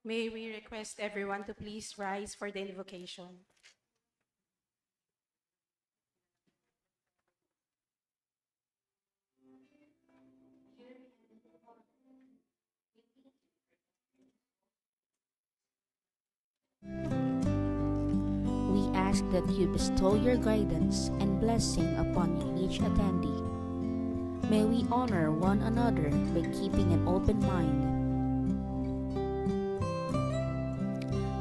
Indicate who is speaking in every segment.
Speaker 1: May we request everyone to please rise for the invocation.
Speaker 2: We ask that you bestow your guidance and blessing upon each attendee. May we honor one another by keeping an open mind.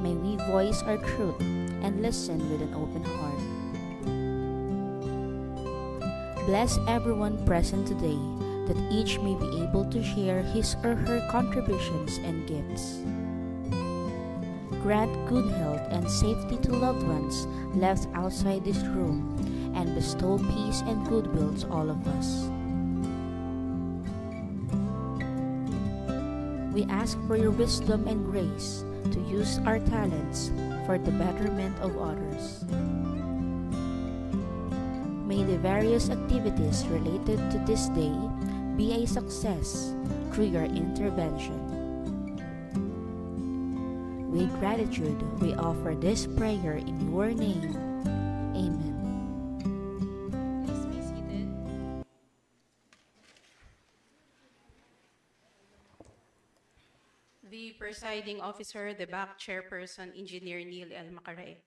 Speaker 2: May we voice our truth and listen with an open heart. Bless everyone present today, that each may be able to share his or her contributions and gifts. Grant good health and safety to loved ones left outside this room, and bestow peace and goodwill to all of us. We ask for your wisdom and grace to use our talents for the betterment of others. May the various activities related to this day be a success through your intervention. With gratitude, we offer this prayer in your name. Amen.
Speaker 1: Please be seated. The presiding officer, the back chairperson, Engineer Neil L. Macaray.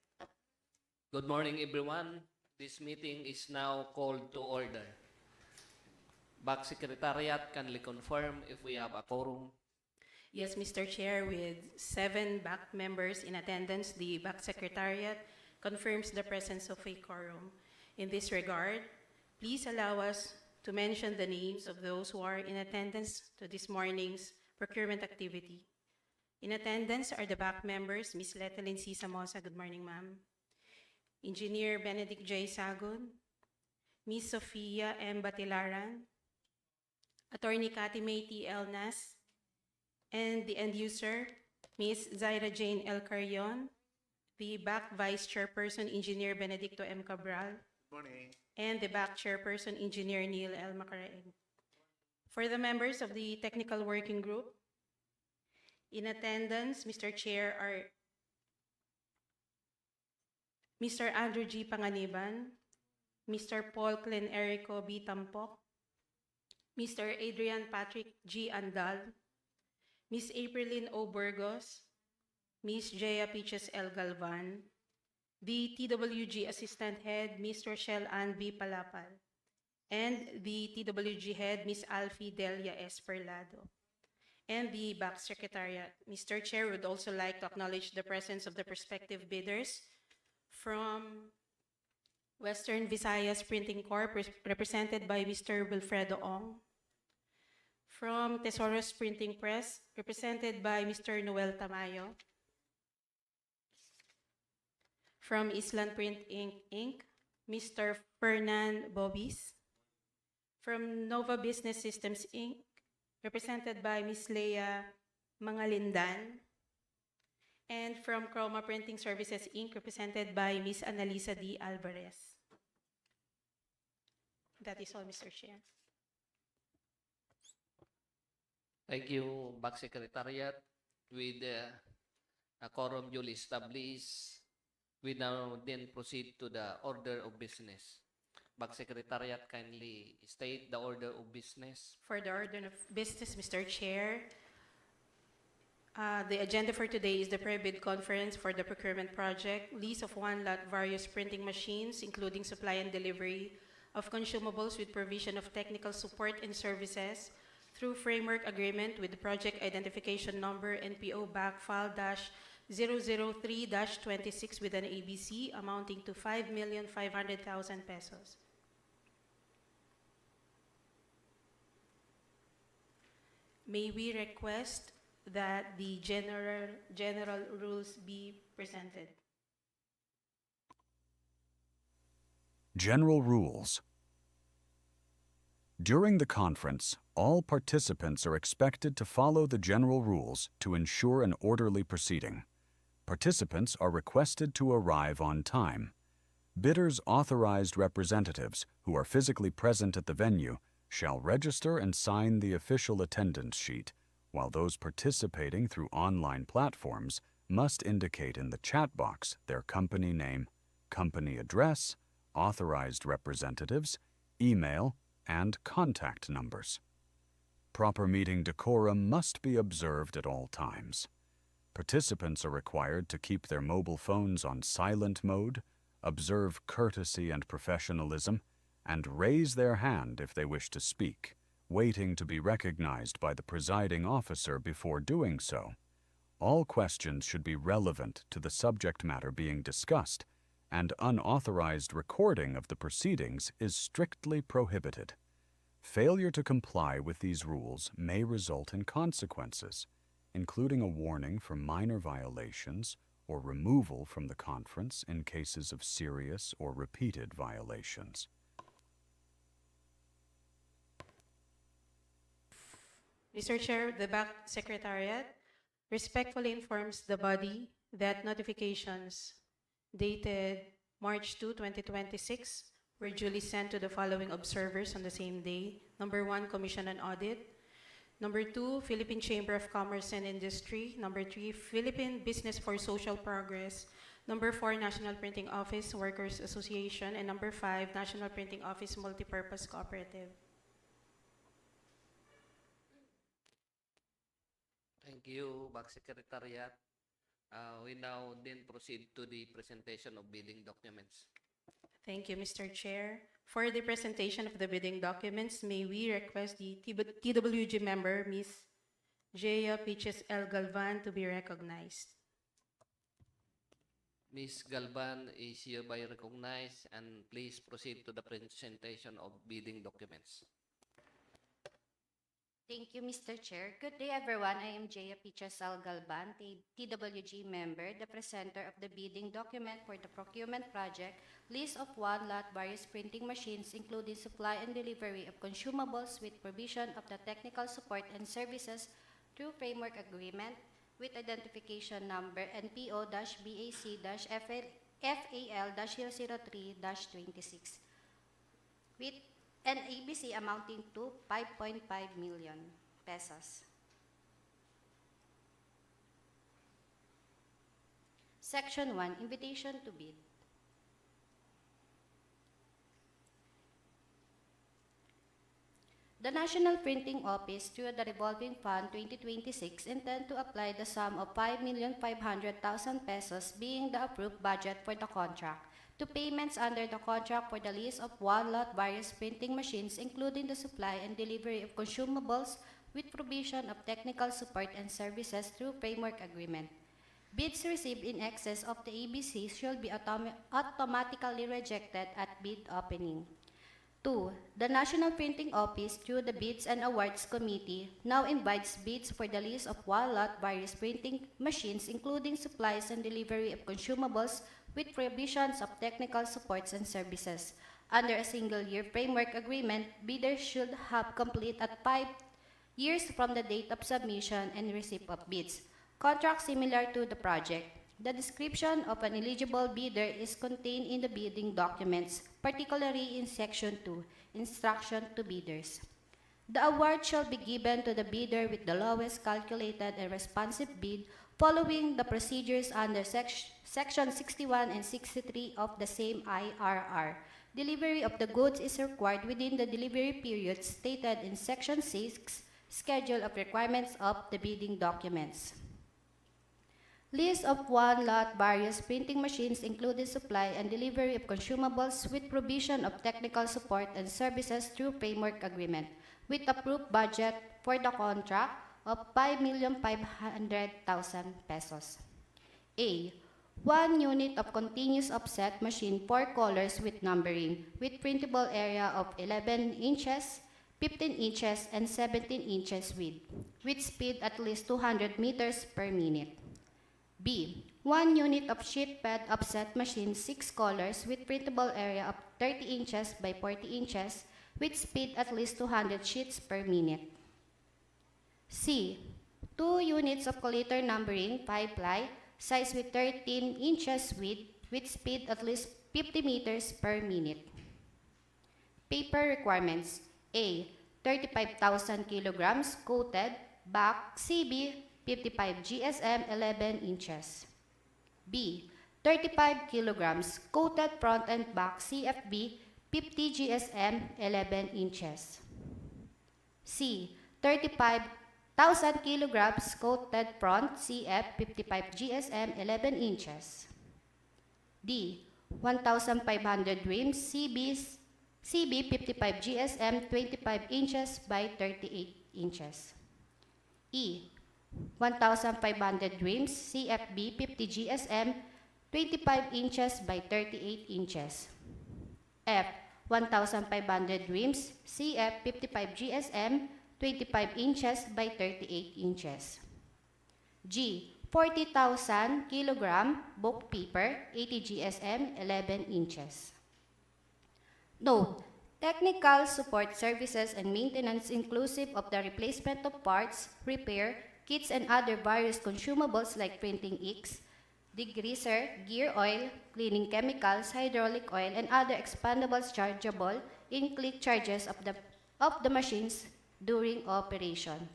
Speaker 3: Good morning, everyone. This meeting is now called to order. Back Secretariat, kindly confirm if we have a quorum.
Speaker 1: Yes, Mr. Chair, with 7 back members in attendance, the back secretariat confirms the presence of a quorum. In this regard, please allow us to mention the names of those who are in attendance to this morning's procurement activity. In attendance are the back members, Ms. Letelin C. Samosa, good morning, ma'am. Engineer Benedict J. Sagun, Ms. Sofia M. Batilaran, Attorney Cathy May T. L. Nas, and the end user, Ms. Zaira Jane L. Carrion, the back vice chairperson, Engineer Benedicto M. Cabral,
Speaker 4: Morning.
Speaker 1: and the back chairperson, Engineer Neil L. Macaraeg. For the members of the technical working group, in attendance, Mr. Chair, are Mr. Andrew G. Panganiban, Mr. Paul Clen Erico B. Tampok, Mr. Adrian Patrick G. Andal, Ms. Aprilyn O. Burgos, Ms. Jaya Piches L. Galvan, the TWG Assistant Head, Ms. Rochelle Ann B. Palapal, and the TWG Head, Ms. Alfie Delia S. Perlado, and the back secretariat. Mr. Chair, would also like to acknowledge the presence of the prospective bidders from Western Visayas Printing Corp, represented by Mr. Wilfredo Ong. From Tesoros Printing Press, represented by Mr. Noel Tamayo. From Island Print Inc., Mr. Fernan Bobis. From Nova Business Systems Inc., represented by Ms. Leia Mangalindan. And from Chroma Printing Services Inc., represented by Ms. Annalisa D. Alvarez. That is all, Mr. Chair.
Speaker 3: Thank you, Back Secretariat. With a quorum duly established, we now then proceed to the order of business. Back Secretariat, kindly state the order of business.
Speaker 1: For the order of business, Mr. Chair, the agenda for today is the pre-bid conference for the procurement project, lease of 1 lot various printing machines, including supply and delivery of consumables with provision of technical support and services through framework agreement with the project identification number NPO back file -003-26 with an ABC amounting to 5,500,000 pesos. May we request that the general rules be presented?
Speaker 5: General Rules. During the conference, all participants are expected to follow the general rules to ensure an orderly proceeding. Participants are requested to arrive on time. Bidders' authorized representatives who are physically present at the venue shall register and sign the official attendance sheet, while those participating through online platforms must indicate in the chat box their company name, company address, authorized representatives, email, and contact numbers. Proper meeting decorum must be observed at all times. Participants are required to keep their mobile phones on silent mode, observe courtesy and professionalism, and raise their hand if they wish to speak, waiting to be recognized by the presiding officer before doing so. All questions should be relevant to the subject matter being discussed, and unauthorized recording of the proceedings is strictly prohibited. Failure to comply with these rules may result in consequences, including a warning for minor violations or removal from the conference in cases of serious or repeated violations.
Speaker 1: Mr. Chair, the back secretariat respectfully informs the body that notifications dated March 2, 2026 were duly sent to the following observers on the same day. Number 1, Commission on Audit. Number 2, Philippine Chamber of Commerce and Industry. Number 3, Philippine Business for Social Progress. Number 4, National Printing Office Workers Association. And number 5, National Printing Office Multipurpose Cooperative.
Speaker 3: Thank you, Back Secretariat. We now then proceed to the presentation of bidding documents.
Speaker 1: Thank you, Mr. Chair. For the presentation of the bidding documents, may we request the TWG member, Ms. Jaya Peaches L. Galvan, to be recognized.
Speaker 3: Ms. Galvan is hereby recognized, and please proceed to the presentation of bidding documents.
Speaker 4: Thank you, Mr. Chair. Good day, everyone. I am Jaya Pichasal Galban, TWG member, the presenter of the bidding document for the procurement project, list of one-lot various printing machines, including supply and delivery of consumables with provision of the technical support and services through framework agreement with identification number NPO-BAC-FAL-003-26 with an ABC amounting to 5.5 million pesos. Section 1, Invitation to Bid. The National Printing Office, through the Revolving Fund 2026, intend to apply the sum of 5,500,000 pesos, being the approved budget for the contract, to payments under the contract for the lease of one-lot various printing machines, including the supply and delivery of consumables with provision of technical support and services through framework agreement. Bids received in excess of the ABC shall be automatically rejected at bid opening. 2. The National Printing Office, through the Bids and Awards Committee, now invites bids for the lease of one-lot various printing machines, including supplies and delivery of consumables with provisions of technical supports and services. Under a single-year framework agreement, bidders should have complete at 5 years from the date of submission and receipt of bids. Contract similar to the project. The description of an eligible bidder is contained in the bidding documents, particularly in Section 2, Instruction to Bidders. The award shall be given to the bidder with the lowest calculated and responsive bid, following the procedures under Section 61 and 63 of the same IRR. Delivery of the goods is required within the delivery period stated in Section 6, Schedule of Requirements of the bidding documents. List of one-lot various printing machines, including supply and delivery of consumables with provision of technical support and services through framework agreement, with approved budget for the contract of 5,500,000 pesos. A. 1 unit of continuous offset machine, 4 colors with numbering, with printable area of 11 inches, 15 inches, and 17 inches width, with speed at least 200 meters per minute. B. 1 unit of sheet pad offset machine, 6 colors, with printable area of 30 inches by 40 inches, with speed at least 200 sheets per minute. C. 2 units of collator numbering, 5-ply, size with 13 inches width, with speed at least 50 meters per minute. Paper requirements. A. 35,000 kilograms coated. back CB 55 GSM 11 inches. B. 35 kilograms coated front and back CFB 50 GSM 11 inches. C. 35,000 kilograms coated front CF 55 GSM 11 inches. D. 1,500 rims CB 55 GSM 25 inches by 38 inches. E. 1,500 rims CFB 50 GSM 25 inches by 38 inches. F. 1,500 rims CF 55 GSM 25 inches by 38 inches. G. 40,000 kilogram book paper 80 GSM 11 inches. Note: technical support services and maintenance inclusive of the replacement of parts, repair, kits, and other various consumables like printing inks, degreaser, gear oil, cleaning chemicals, hydraulic oil, and other expendables chargeable in click charges of the machines during operation.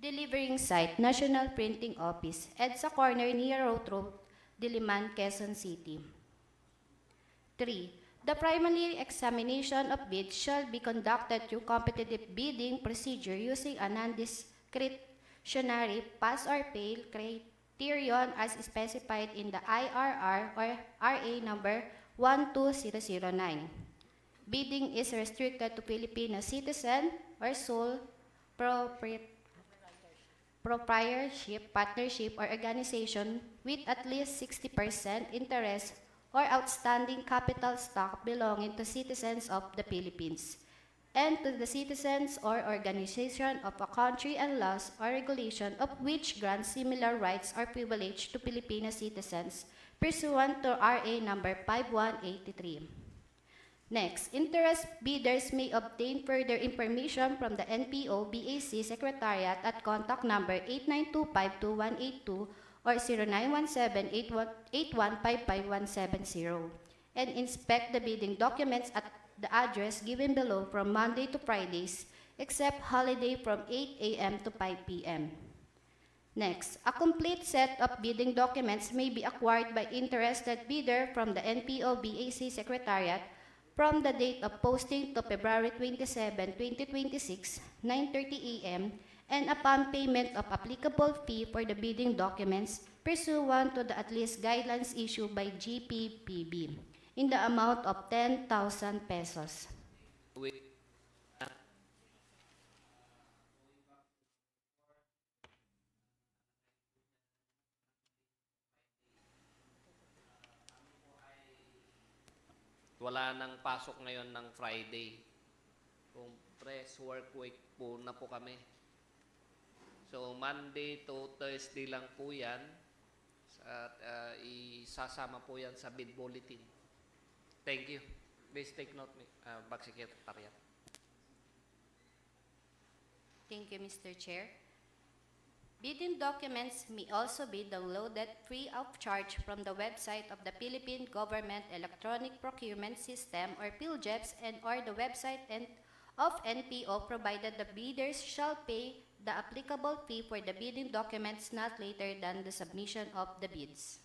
Speaker 4: Delivering site, National Printing Office, EDSA Corner near Road, Diliman, Quezon City. 3. The primary examination of bids shall be conducted through competitive bidding procedure using a non-discretionary pass or fail criterion as specified in the IRR or RA number 12009. Bidding is restricted to Filipino citizen or sole proprietorship, partnership, or organization with at least 60% interest or outstanding capital stock belonging to citizens of the Philippines, and to the citizens or organization of a country and laws or regulation of which grants similar rights or privilege to Filipino citizens pursuant to RA number 5183. Next, interest bidders may obtain further information from the NPO BAC Secretariat at contact number 8925-2182 or 0917-8155-170 and inspect the bidding documents at the address given below from Monday to Fridays, except holiday from 8 a.m. to 5 p.m. Next, a complete set of bidding documents may be acquired by interested bidder from the NPO BAC Secretariat from the date of posting to February 27, 2026, 9:30 a.m., and upon payment of applicable fee for the bidding documents pursuant to the at least guidelines issued by GPPB in the amount of 10,000 pesos.
Speaker 3: We, wala nang pasok ngayon ng Friday. Kung press work week po na po kami. So, Monday to Thursday lang po yan. At isasama po yan sa bid bulletin. Thank you. Please take note, Back Secretariat.
Speaker 4: Thank you, Mr. Chair. Bidding documents may also be downloaded free of charge from the website of the Philippine Government Electronic Procurement System or PhilGEPS and or the website of NPO, provided the bidders shall pay the applicable fee for the bidding documents not later than the submission of the bids.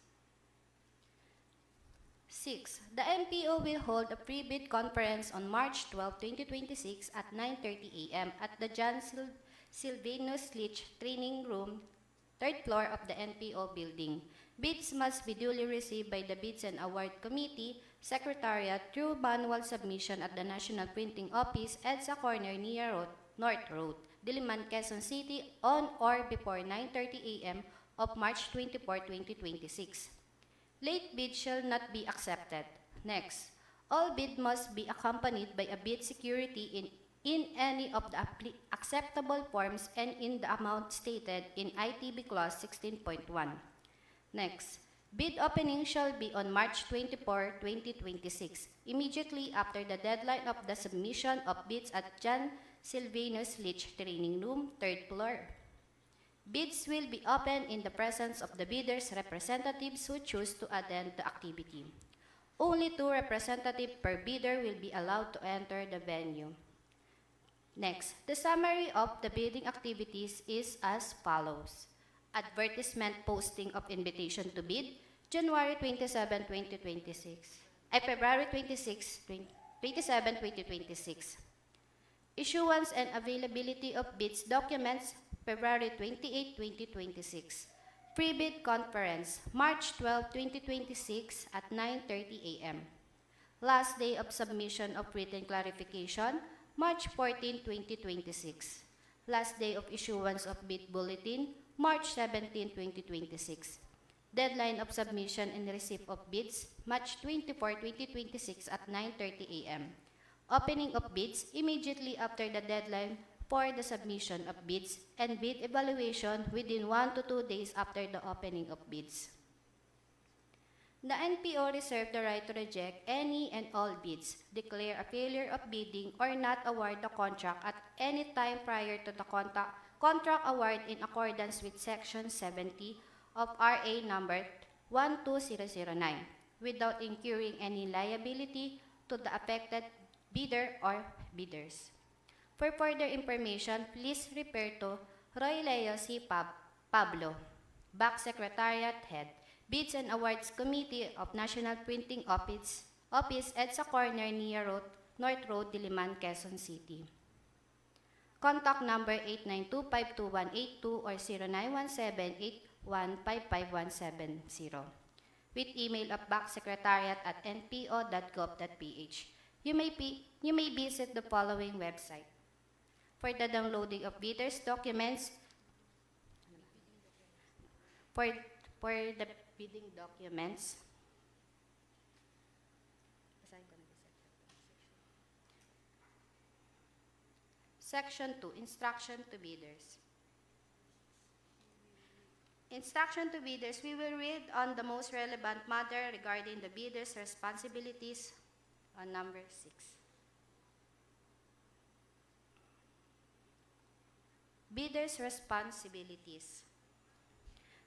Speaker 4: 6. The NPO will hold a pre-bid conference on March 12, 2026 at 9:30 a.m. at the John Silvanus Leach Training Room, 3rd floor of the NPO building. Bids must be duly received by the Bids and Award Committee, Secretariat through manual submission at the National Printing Office, EDSA Corner near North Road, Diliman, Quezon City on or before 9:30 a.m. of March 24, 2026. Late bid shall not be accepted. Next, all bid must be accompanied by a bid security in any of the acceptable forms and in the amount stated in ITB Clause 16.1. Next, bid opening shall be on March 24, 2026, immediately after the deadline of the submission of bids at John Silvanus Leach Training Room, 3rd floor. Bids will be opened in the presence of the bidders' representatives who choose to attend the activity. Only 2 representatives per bidder will be allowed to enter the venue. Next, the summary of the bidding activities is as follows. Advertisement posting of invitation to bid, January 27, 2026. February 26, 27, 2026. Issuance and availability of bids documents, February 28, 2026. Pre-bid conference, March 12, 2026 at 9:30 a.m. Last day of submission of written clarification, March 14, 2026. Last day of issuance of bid bulletin, March 17, 2026. Deadline of submission and receipt of bids, March 24, 2026 at 9:30 a.m. Opening of bids immediately after the deadline for the submission of bids and bid evaluation within 1 to 2 days after the opening of bids. The NPO reserves the right to reject any and all bids, declare a failure of bidding, or not award the contract at any time prior to the contract award in accordance with Section 70 of RA number 12009, without incurring any liability to the affected bidder or bidders. For further information, please refer to Roy Leo C. Pablo, Back Secretariat Head, Bids and Awards Committee of National Printing Office, EDSA Corner, Nia Road, North Road, Diliman, Quezon City. Contact number 892-52182 or 0917-8155-170 with email of backsecretariat@npo.gov.ph. You may visit the following website. For the downloading of bidders' documents, for the bidding documents, Section 2, Instruction to Bidders. Instruction to bidders, we will read on the most relevant matter regarding the bidder's responsibilities on number 6. Bidder's responsibilities.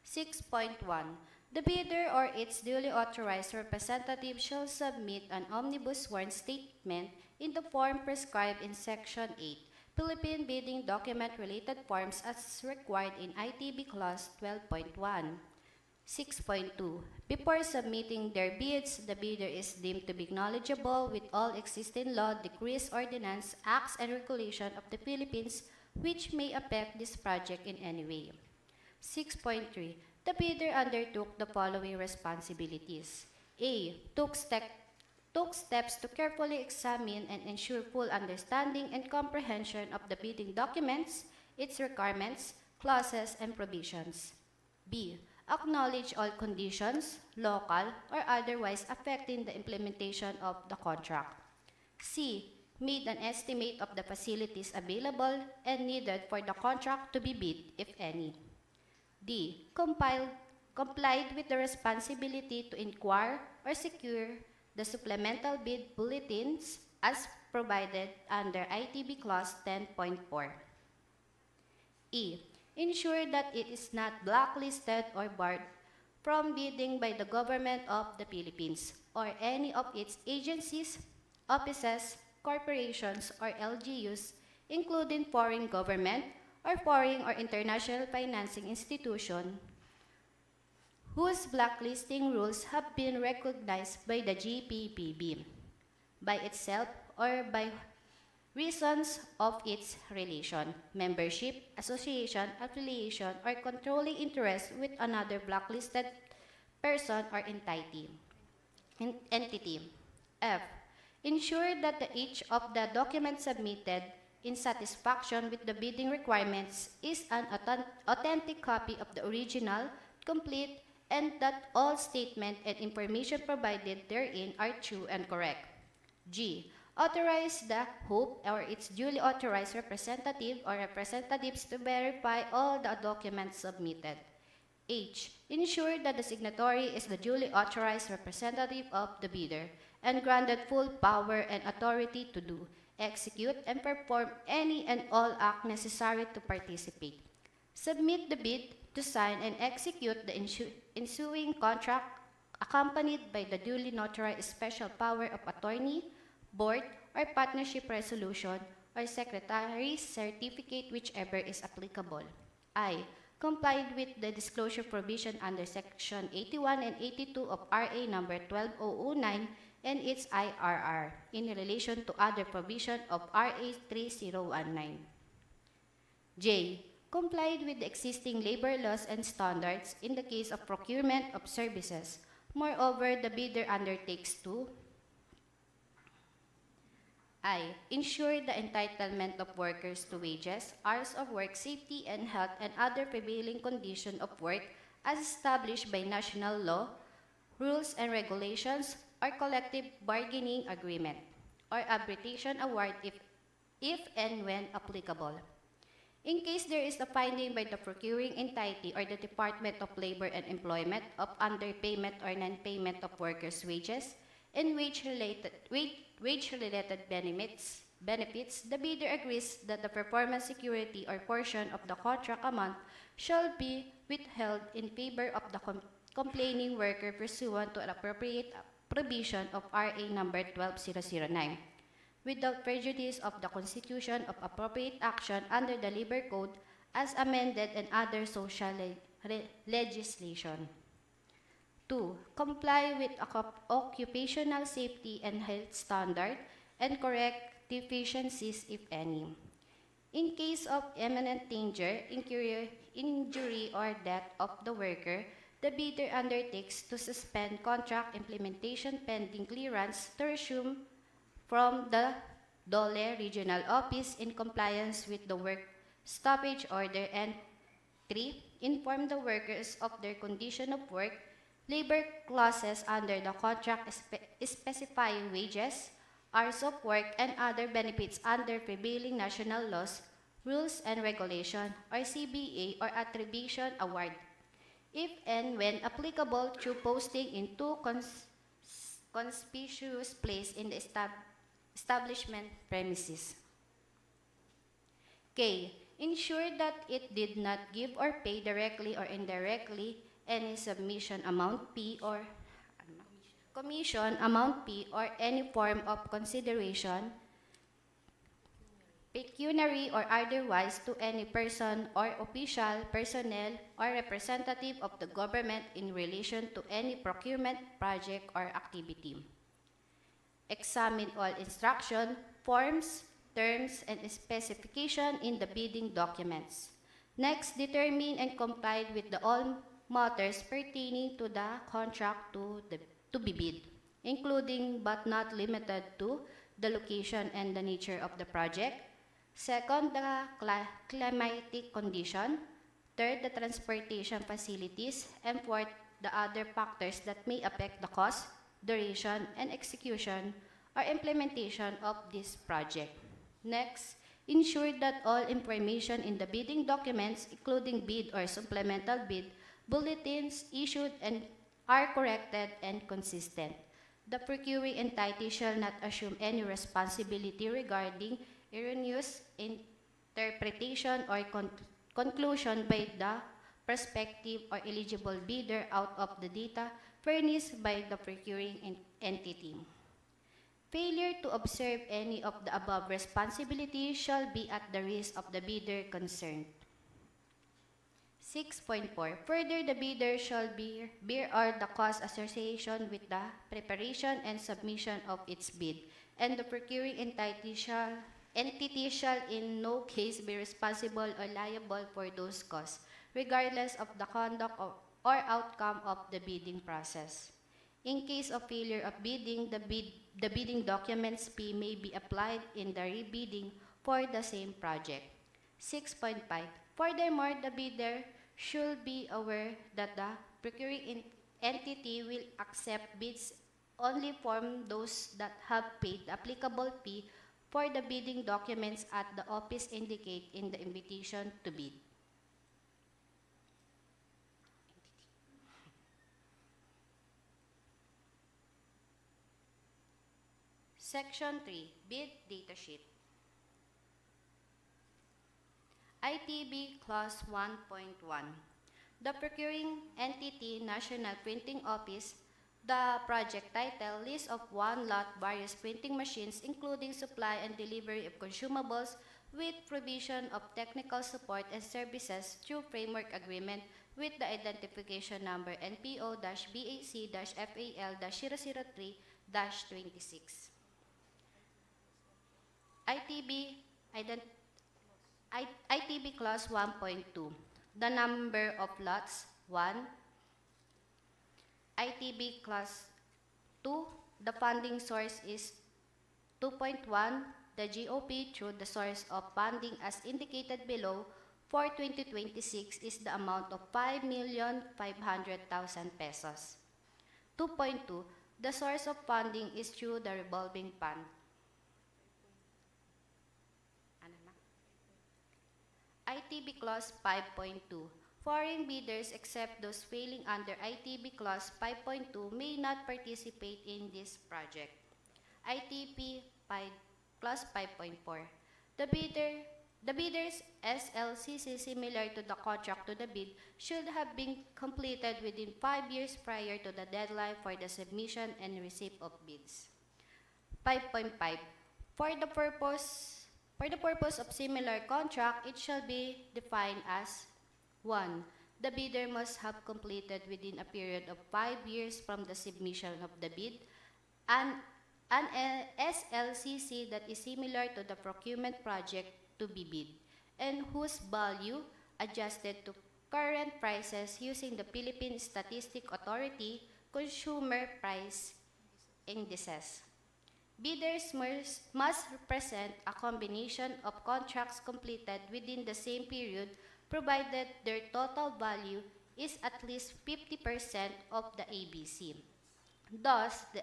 Speaker 4: 6.1. The bidder or its duly authorized representative shall submit an omnibus sworn statement in the form prescribed in Section 8, Philippine Bidding Document Related Forms as required in ITB Clause 12.1. 6.2. Before submitting their bids, the bidder is deemed to be knowledgeable with all existing law, decrees, ordinance, acts, and regulations of the Philippines which may affect this project in any way. 6.3. The bidder undertook the following responsibilities. A. Took steps to carefully examine and ensure full understanding and comprehension of the bidding documents, its requirements, clauses, and provisions. B. Acknowledge all conditions, local or otherwise affecting the implementation of the contract. C. Made an estimate of the facilities available and needed for the contract to be bid, if any. D. Complied with the responsibility to inquire or secure the supplemental bid bulletins as provided under ITB Clause 10.4. E. Ensure that it is not blacklisted or barred from bidding by the Government of the Philippines or any of its agencies, offices, corporations, or LGUs, including foreign government or foreign or international financing institution, whose blacklisting rules have been recognized by the GPPB, by itself or by reasons of its relation, membership, association, affiliation, or controlling interest with another blacklisted person or entity. F. Ensure that each of the documents submitted in satisfaction with the bidding requirements is an authentic copy of the original, complete, and that all statement and information provided therein are true and correct. G. Authorize the HOPE or its duly authorized representative or representatives to verify all the documents submitted. H. Ensure that the signatory is the duly authorized representative of the bidder and granted full power and authority to do, execute, and perform any and all act necessary to participate. Submit the bid to sign and execute the ensuing contract accompanied by the duly notarized special power of attorney, board, or partnership resolution, or Secretary's certificate, whichever is applicable. I. Complied with the disclosure provision under Section 81 and 82 of RA number 12009 and its IRR in relation to other provision of RA 3019. J. Complied with the existing labor laws and standards in the case of procurement of services. Moreover, the bidder undertakes to I. Ensure the entitlement of workers to wages, hours of work, safety and health, and other prevailing condition of work as established by national law, rules and regulations, or collective bargaining agreement, or arbitration award if and when applicable. In case there is a finding by the procuring entity or the Department of Labor and Employment of underpayment or non-payment of workers' wages and wage-related benefits, the bidder agrees that the performance security or portion of the contract amount shall be withheld in favor of the complaining worker pursuant to an appropriate provision of RA number 12009, without prejudice of the constitution of appropriate action under the Labor Code as amended and other social legislation. 2. Comply with occupational safety and health standard and correct deficiencies if any. In case of imminent danger, injury or death of the worker, the bidder undertakes to suspend contract implementation pending clearance to resume from the Dole Regional Office in compliance with the work stoppage order, and 3. Inform the workers of their condition of work, labor clauses under the contract specifying wages, hours of work, and other benefits under prevailing national laws, rules and regulation, or CBA or attribution award, if and when applicable, through posting in two conspicuous place in the establishment premises. K. Ensure that it did not give or pay directly or indirectly any submission amount P or commission amount P or any form of consideration, pecuniary or otherwise, to any person or official, personnel, or representative of the government in relation to any procurement project or activity. Examine all instruction, forms, terms, and specification in the bidding documents. Next, determine and comply with all matters pertaining to the contract to be bid, including but not limited to the location and the nature of the project. Second, the climatic condition. Third, the transportation facilities. And fourth, the other factors that may affect the cost, duration, and execution or implementation of this project. Next, ensure that all information in the bidding documents, including bid or supplemental bid bulletins issued, and are corrected and consistent. The procuring entity shall not assume any responsibility regarding erroneous interpretation or conclusion by the prospective or eligible bidder out of the data furnished by the procuring entity. Failure to observe any of the above responsibilities shall be at the risk of the bidder concerned. 6.4. Further, the bidder shall bear all the costs associated with the preparation and submission of its bid, and the procuring entity shall in no case be responsible or liable for those costs, regardless of the conduct or outcome of the bidding process. In case of failure of bidding, the bidding documents P may be applied in the rebidding for the same project. 6.5. Furthermore, the bidder should be aware that the procuring entity will accept bids only from those that have paid the applicable fee for the bidding documents at the office indicated in the invitation to bid. Section 3, Bid Datasheet. ITB Clause 1.1. The procuring entity, National Printing Office, The project title, List of One Lot Various Printing Machines, including supply and delivery of consumables with provision of technical support and services through framework agreement with the identification number NPO-BAC-FAL-003-26. ITB, ident- ITB Clause 1.2. The number of lots, 1. ITB Clause 2. The funding source is 2.1. The GOP through the source of funding as indicated below for 2026 is the amount of 5,500,000 pesos. 2.2. The source of funding is through the revolving fund. ITB Clause 5.2. Foreign bidders except those falling under ITB Clause 5.2 may not participate in this project. ITB Clause 5.4. The bidder's SLCC similar to the contract to the bid should have been completed within 5 years prior to the deadline for the submission and receipt of bids. 5.5. For the purpose of similar contract, it shall be defined as 1. The bidder must have completed within a period of 5 years from the submission of the bid an SLCC that is similar to the procurement project to be bid and whose value adjusted to current prices using the Philippine Statistic Authority consumer price indices. Bidders must represent a combination of contracts completed within the same period provided their total value is at least 50% of the ABC. Thus, the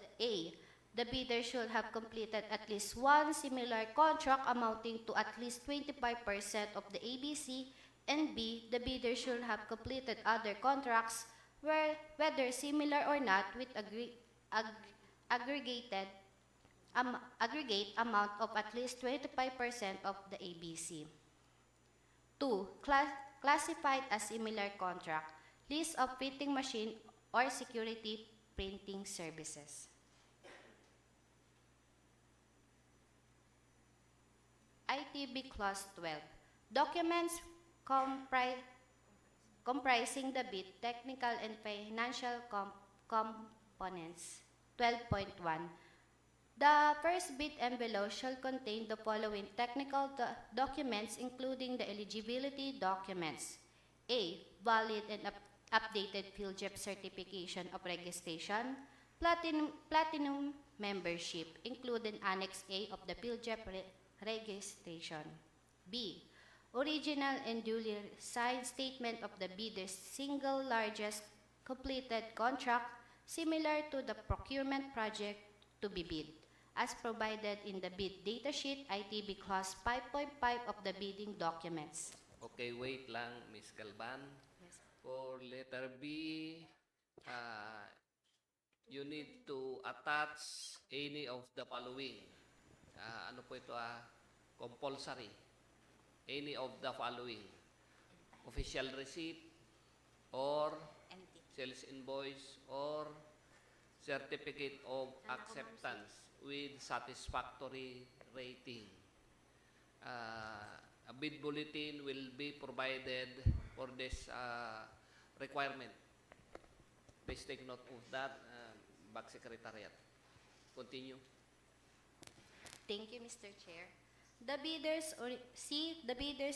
Speaker 4: bidder should have completed at least one similar contract amounting to at least 25% of the ABC, and B, the bidder should have completed other contracts whether similar or not with aggregate amount of at least 25% of the ABC. 2. Classified as similar contract, list of printing machine or security printing services. ITB Clause 12. Documents comprising the bid, technical and financial components. 12.1. The first bid envelope shall contain the following technical documents, including the eligibility documents. A. Valid and updated PhilJEP certification of registration, platinum membership, including Annex A of the PhilJEP registration. B. Original and duly signed statement of the bidder's single largest completed contract similar to the procurement project to be bid, as provided in the bid data sheet, ITB Clause 5.5 of the bidding documents.
Speaker 3: Okay, wait lang, Ms. Galban.
Speaker 4: Yes.
Speaker 3: For letter B, you need to attach any of the following. Ano po ito? Compulsory. Any of the following. Official receipt or sales invoice or certificate of acceptance with satisfactory rating. A bid bulletin will be provided for this requirement. Please take note of that, Back Secretariat. Continue.
Speaker 4: Thank you, Mr. Chair. The bidder's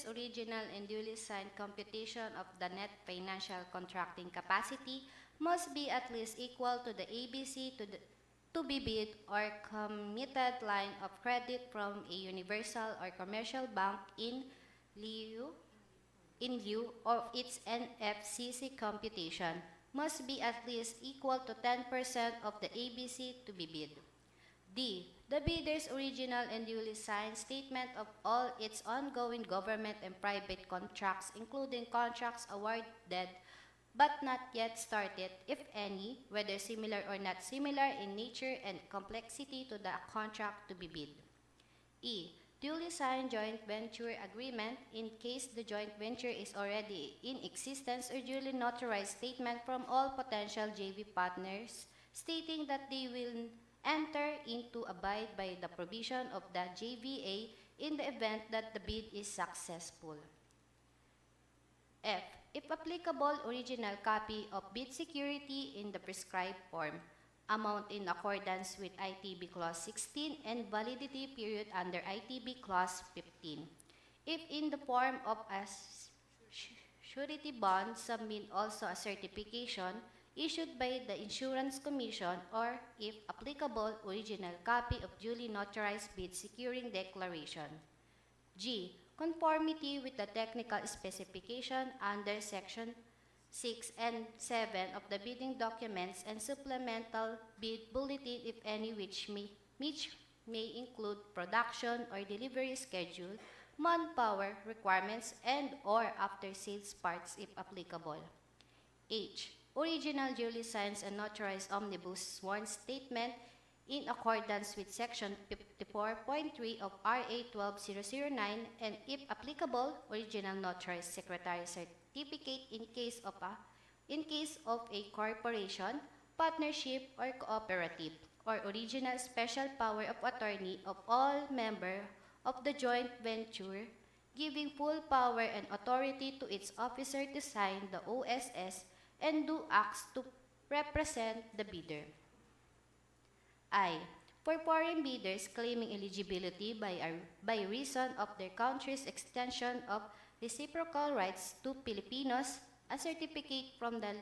Speaker 4: original and duly signed computation of the net financial contracting capacity must be at least equal to the ABC to be bid or committed line of credit from a universal or commercial bank in lieu of its NFCC computation must be at least equal to 10% of the ABC to be bid. D. The bidder's original and duly signed statement of all its ongoing government and private contracts, including contracts awarded but not yet started, if any, whether similar or not similar in nature and complexity to the contract to be bid. E. Duly signed joint venture agreement in case the joint venture is already in existence or duly notarized statement from all potential JV partners stating that they will enter into abide by the provision of the JVA in the event that the bid is successful. F. If applicable, original copy of bid security in the prescribed form, amount in accordance with ITB Clause 16 and validity period under ITB Clause 15. If in the form of a surety bond, submit also a certification issued by the Insurance Commission, or if applicable, original copy of duly notarized bid securing declaration. G. Conformity with the technical specification under Section 6 and 7 of the bidding documents and supplemental bid bulletin, if any, which may include production or delivery schedule, manpower requirements, and or after-sales parts if applicable. H. Original duly signed and notarized omnibus sworn statement in accordance with Section 54.3 of RA 12009, and if applicable, original notarized secretary certificate in case of a corporation, partnership, or cooperative, or original special power of attorney of all member of the joint venture, giving full power and authority to its officer to sign the OSS and do acts to represent the bidder. I. For foreign bidders claiming eligibility by reason of their country's extension of reciprocal rights to Filipinos, a certificate from the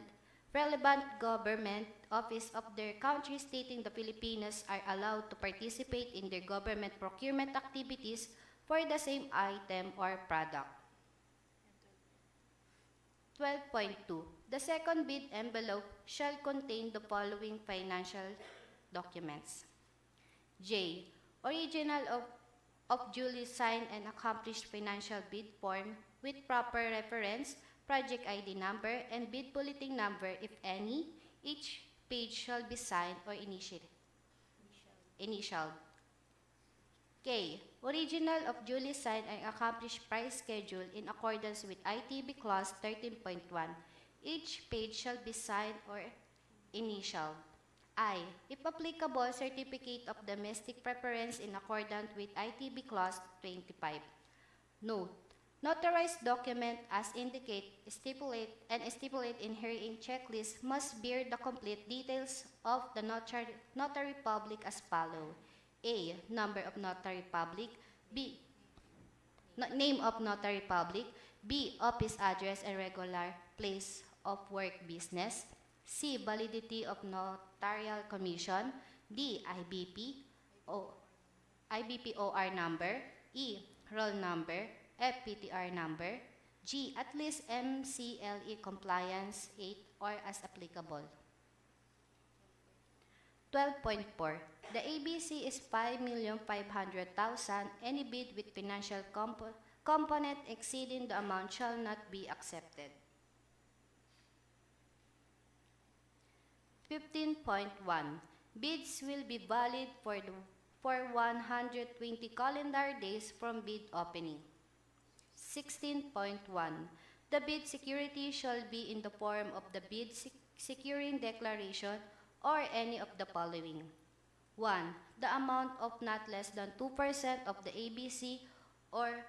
Speaker 4: relevant government office of their country stating the Filipinos are allowed to participate in their government procurement activities for the same item or product. 12.2. The second bid envelope shall contain the following financial documents. J. Original of duly signed and accomplished financial bid form with proper reference, project ID number, and bid bulletin number, if any. Each page shall be signed or initialed. K. Original of duly signed and accomplished price schedule in accordance with ITB Clause 13.1. Each page shall be signed or initialed. I. If applicable, certificate of domestic preference in accordance with ITB Clause 25. Note. Notarized document as stipulate in herein checklist must bear the complete details of the notary public as follow. A. Number of notary public. B. Name of notary public. B. Office address and regular place of work business. C. Validity of notarial commission. D. IBPOR number. E. Roll number. F. PTR number. G. At least MCLE compliance 8 or as applicable. 12.4. The ABC is 5,500,000. Any bid with financial component exceeding the amount shall not be accepted. 15.1. Bids will be valid for 120 calendar days from bid opening. 16.1. The bid security shall be in the form of the bid securing declaration or any of the following. 1. The amount of not less than 2% of the ABC or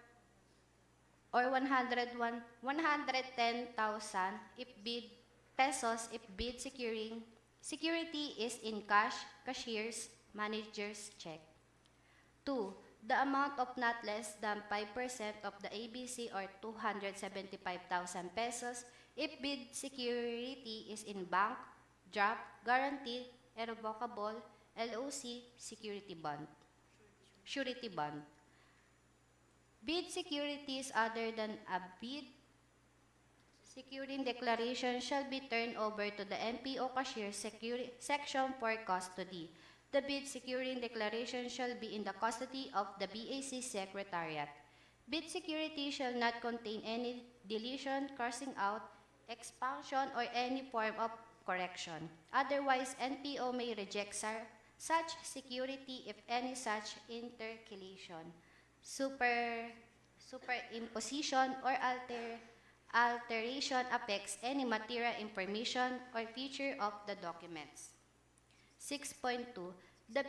Speaker 4: 110,000 if bid pesos if bid security is in cash, cashier's, manager's check. 2. The amount of not less than 5% of the ABC or 275,000 pesos if bid security is in bank, draft, guaranteed, irrevocable, LOC, surety bond. Bid securities other than a bid securing declaration shall be turned over to the NPO cashier section for custody. The bid securing declaration shall be in the custody of the BAC Secretariat. Bid security shall not contain any deletion, crossing out, expansion, or any form of correction. Otherwise, NPO may reject such security if any such intercalation, superimposition, or alteration affects any material information or feature of the documents. 6.2, the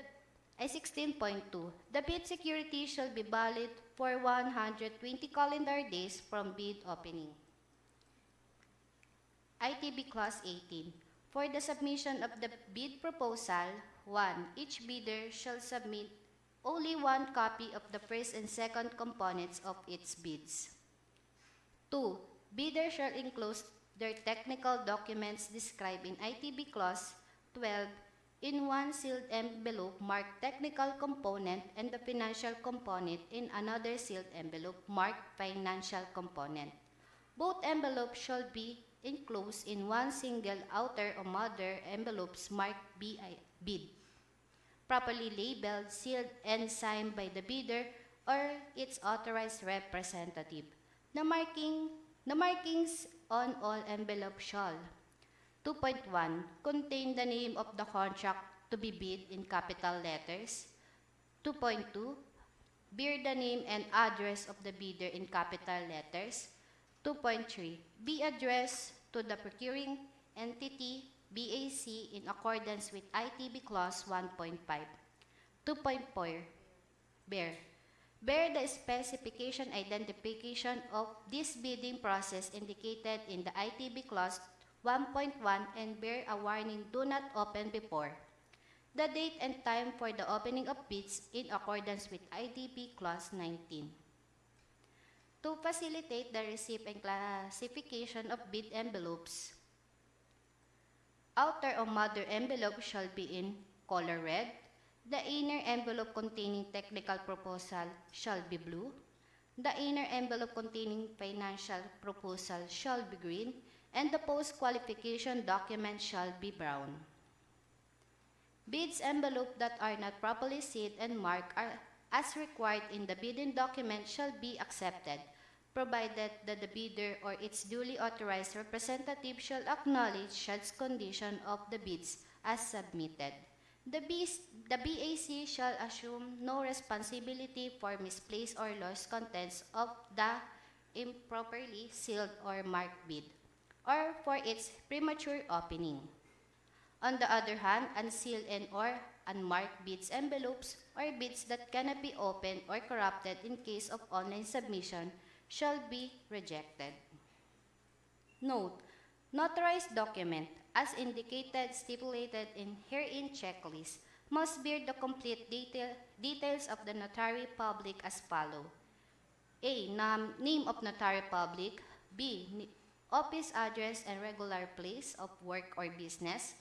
Speaker 4: 16.2, the bid security shall be valid for 120 calendar days from bid opening. ITB Clause 18. For the submission of the bid proposal, 1. Each bidder shall submit only one copy of the first and second components of its bids. 2. Bidder shall enclose their technical documents described in ITB Clause 12 in one sealed envelope marked technical component and the financial component in another sealed envelope marked financial component. Both envelopes shall be enclosed in one single outer or mother envelopes marked bid, properly labeled, sealed, and signed by the bidder or its authorized representative. The markings on all envelopes shall 2.1. Contain the name of the contract to be bid in capital letters. 2.2. Bear the name and address of the bidder in capital letters. 2.3. Be addressed to the procuring entity, BAC, in accordance with ITB Clause 1.5. 2.4. Bear. Bear the specification identification of this bidding process indicated in the ITB Clause 1.1 and bear a warning do not open before. The date and time for the opening of bids in accordance with ITB Clause 19. To facilitate the receipt and classification of bid envelopes, outer or mother envelope shall be in color red. The inner envelope containing technical proposal shall be blue. The inner envelope containing financial proposal shall be green, and the post-qualification document shall be brown. Bids envelope that are not properly sealed and marked as required in the bidding document shall be accepted, provided that the bidder or its duly authorized representative shall acknowledge such condition of the bids as submitted. The BAC shall assume no responsibility for misplaced or lost contents of the improperly sealed or marked bid, or for its premature opening. On the other hand, unsealed and or unmarked bids envelopes or bids that cannot be opened or corrupted in case of online submission shall be rejected. Note: notarized document, as indicated stipulated in herein checklist, must bear the complete details of the notary public as follow. A. Name of notary public. B. Office address and regular place of work or business.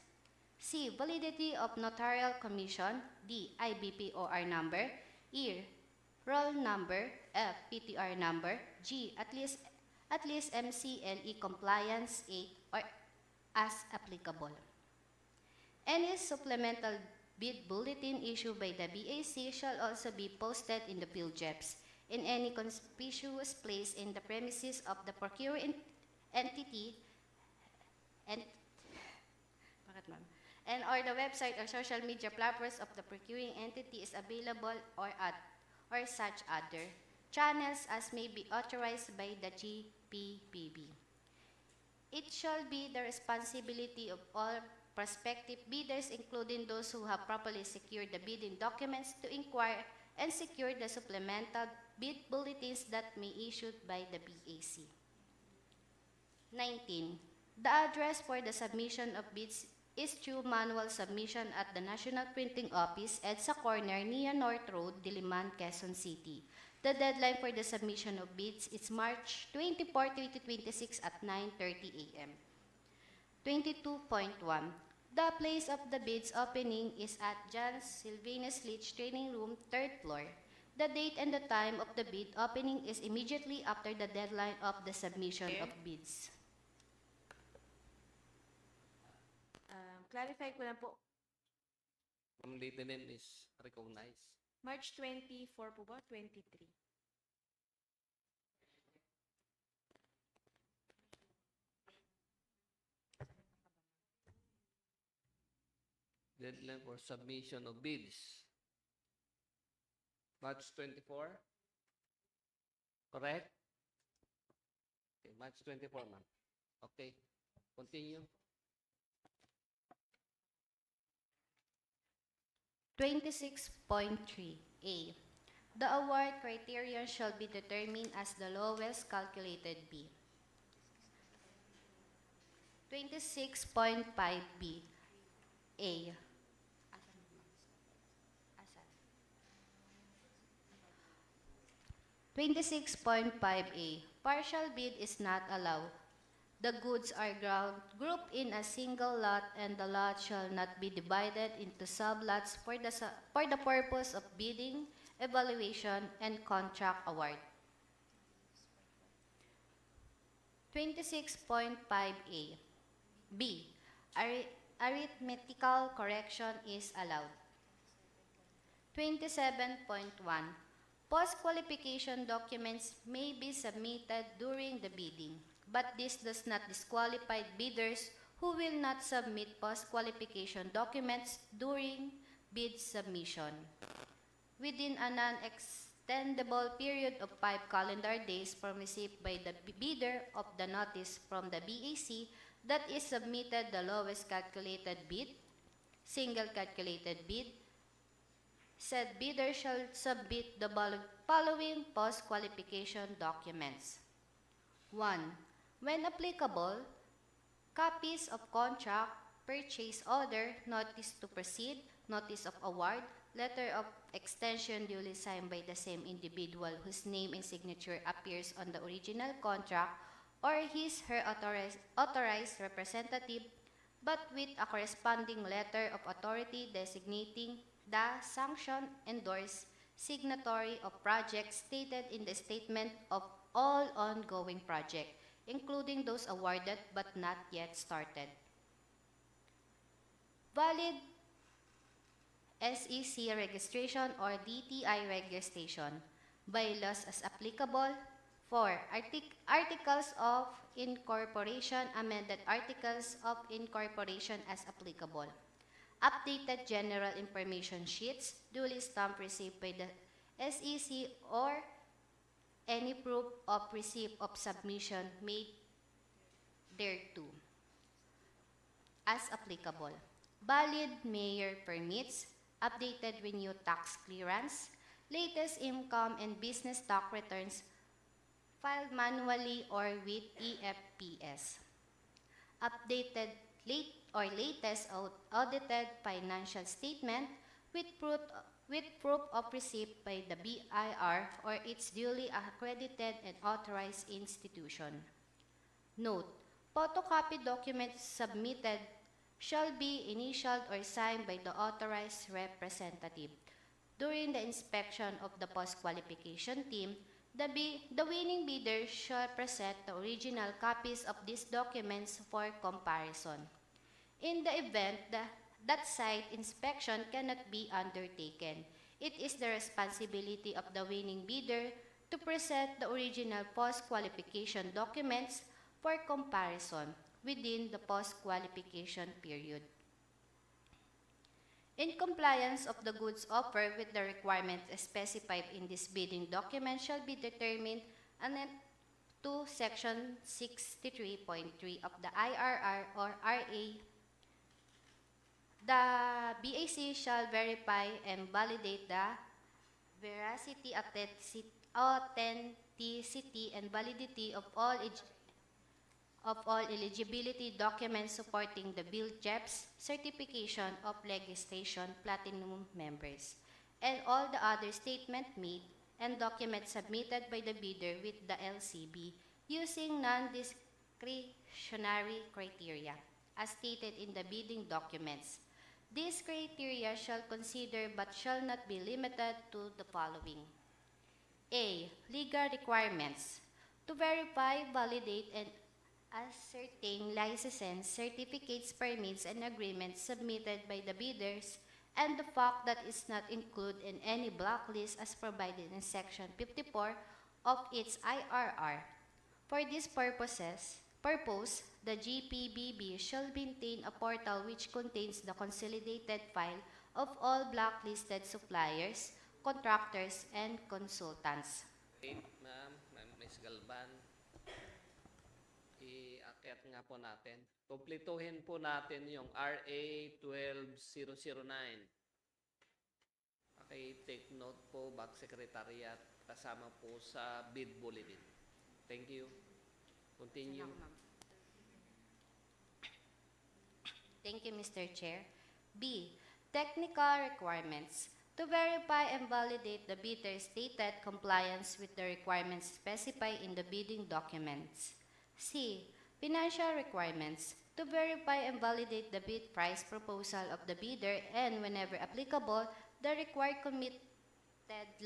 Speaker 4: C. Validity of notarial commission. D. IBPOR number. E. Roll number. F. PTR number. G. At least MCLE compliance 8 or as applicable. Any supplemental bid bulletin issued by the BAC shall also be posted in the PhilJeps in any conspicuous place in the premises of the procuring entity and or the website or social media platforms of the procuring entity is available or such other channels as may be authorized by the GPPB. It shall be the responsibility of all prospective bidders, including those who have properly secured the bidding documents, to inquire and secure the supplemental bid bulletins that may be issued by the BAC. 19. The address for the submission of bids is through manual submission at the National Printing Office, EDSA Corner, Nia North Road, Diliman, Quezon City. The deadline for the submission of bids is March 24, 2026 at 9:30 a.m. 22.1. The place of the bids opening is at John Sylvanus Leach Training Room, 3rd floor. The date and the time of the bid opening is immediately after the deadline of the submission of bids.
Speaker 6: Clarify ko lang po,
Speaker 3: Ma'am Lieutenant is recognized.
Speaker 6: March 24 po ba? 23.
Speaker 3: Deadline for submission of bids. March 24? Correct? Okay, March 24, ma'am. Okay, continue.
Speaker 4: 26.3A. The award criterion shall be determined as the lowest calculated B. 26.5B. A. 26.5A. Partial bid is not allowed. The goods are grouped in a single lot, and the lot shall not be divided into sublots for the purpose of bidding, evaluation, and contract award. 26.5A. B. Arithmetical correction is allowed. 27.1. Post-qualification documents may be submitted during the bidding, but this does not disqualify bidders who will not submit post-qualification documents during bid submission. Within a non-extendable period of 5 calendar days from receipt by the bidder of the notice from the BAC that is submitted the lowest calculated bid, single calculated bid, said bidder shall submit the following post-qualification documents. 1. When applicable, copies of contract, purchase order, notice to proceed, notice of award, letter of extension duly signed by the same individual whose name and signature appears on the original contract, or his/her authorized representative, but with a corresponding letter of authority designating the sanctioned endorsed signatory of projects stated in the statement of all ongoing projects, including those awarded but not yet started. Valid SEC registration or DTI registration, bylaws as applicable. 4. Articles of Incorporation, amended Articles of Incorporation as applicable. Updated General Information Sheets, duly stamped received by the SEC or any proof of receipt of submission made thereto, as applicable. Valid mayor permits, updated renewed tax clearance, latest income and business tax returns filed manually or with EFPS. Updated latest audited financial statement with proof of receipt by the BIR or its duly accredited and authorized institution. Note: photocopy documents submitted shall be initialed or signed by the authorized representative. During the inspection of the post-qualification team, the winning bidder shall present the original copies of these documents for comparison. In the event that site inspection cannot be undertaken, it is the responsibility of the winning bidder to present the original post-qualification documents for comparison within the post-qualification period. In compliance of the goods offered with the requirements specified in this bidding document shall be determined annexed to Section 63.3 of the IRR or RA. The BAC shall verify and validate the veracity, authenticity, and validity of all eligibility documents supporting the BILJEP's certification of legislation platinum members, and all the other statements made and documents submitted by the bidder with the LCB using non-discretionary criteria, as stated in the bidding documents. These criteria shall consider but shall not be limited to the following. A. Legal requirements. To verify, validate, and ascertain licenses, certificates, permits, and agreements submitted by the bidders, and the fact that is not included in any blacklist as provided in Section 54 of its IRR. For this purpose, the GPBB shall maintain a portal which contains the consolidated file of all blacklisted suppliers, contractors, and consultants.
Speaker 3: Wait, ma'am, Ms. Galban. I-akyat nga po natin. Kumplituhin po natin yung RA 12009. Paki-take note po, Back Secretariat, kasama po sa bid bulletin. Thank you. Continue.
Speaker 4: Thank you, Mr. Chair. B. Technical requirements. To verify and validate the bidder's stated compliance with the requirements specified in the bidding documents. C. Financial requirements. To verify and validate the bid price proposal of the bidder and, whenever applicable, the required committed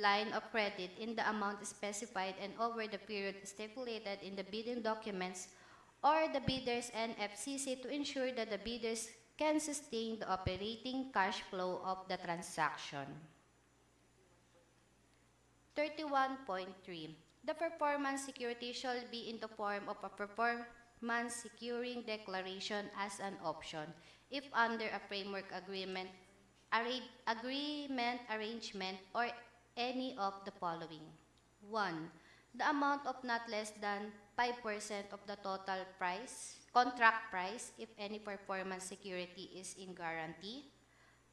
Speaker 4: line of credit in the amount specified and over the period stipulated in the bidding documents or the bidder's NFCC to ensure that the bidders can sustain the operating cash flow of the transaction. 31.3. The performance security shall be in the form of a performance securing declaration as an option if under a framework agreement, arrangement, or any of the following. 1. The amount of not less than 5% of the total price, contract price, if any performance security is in guarantee.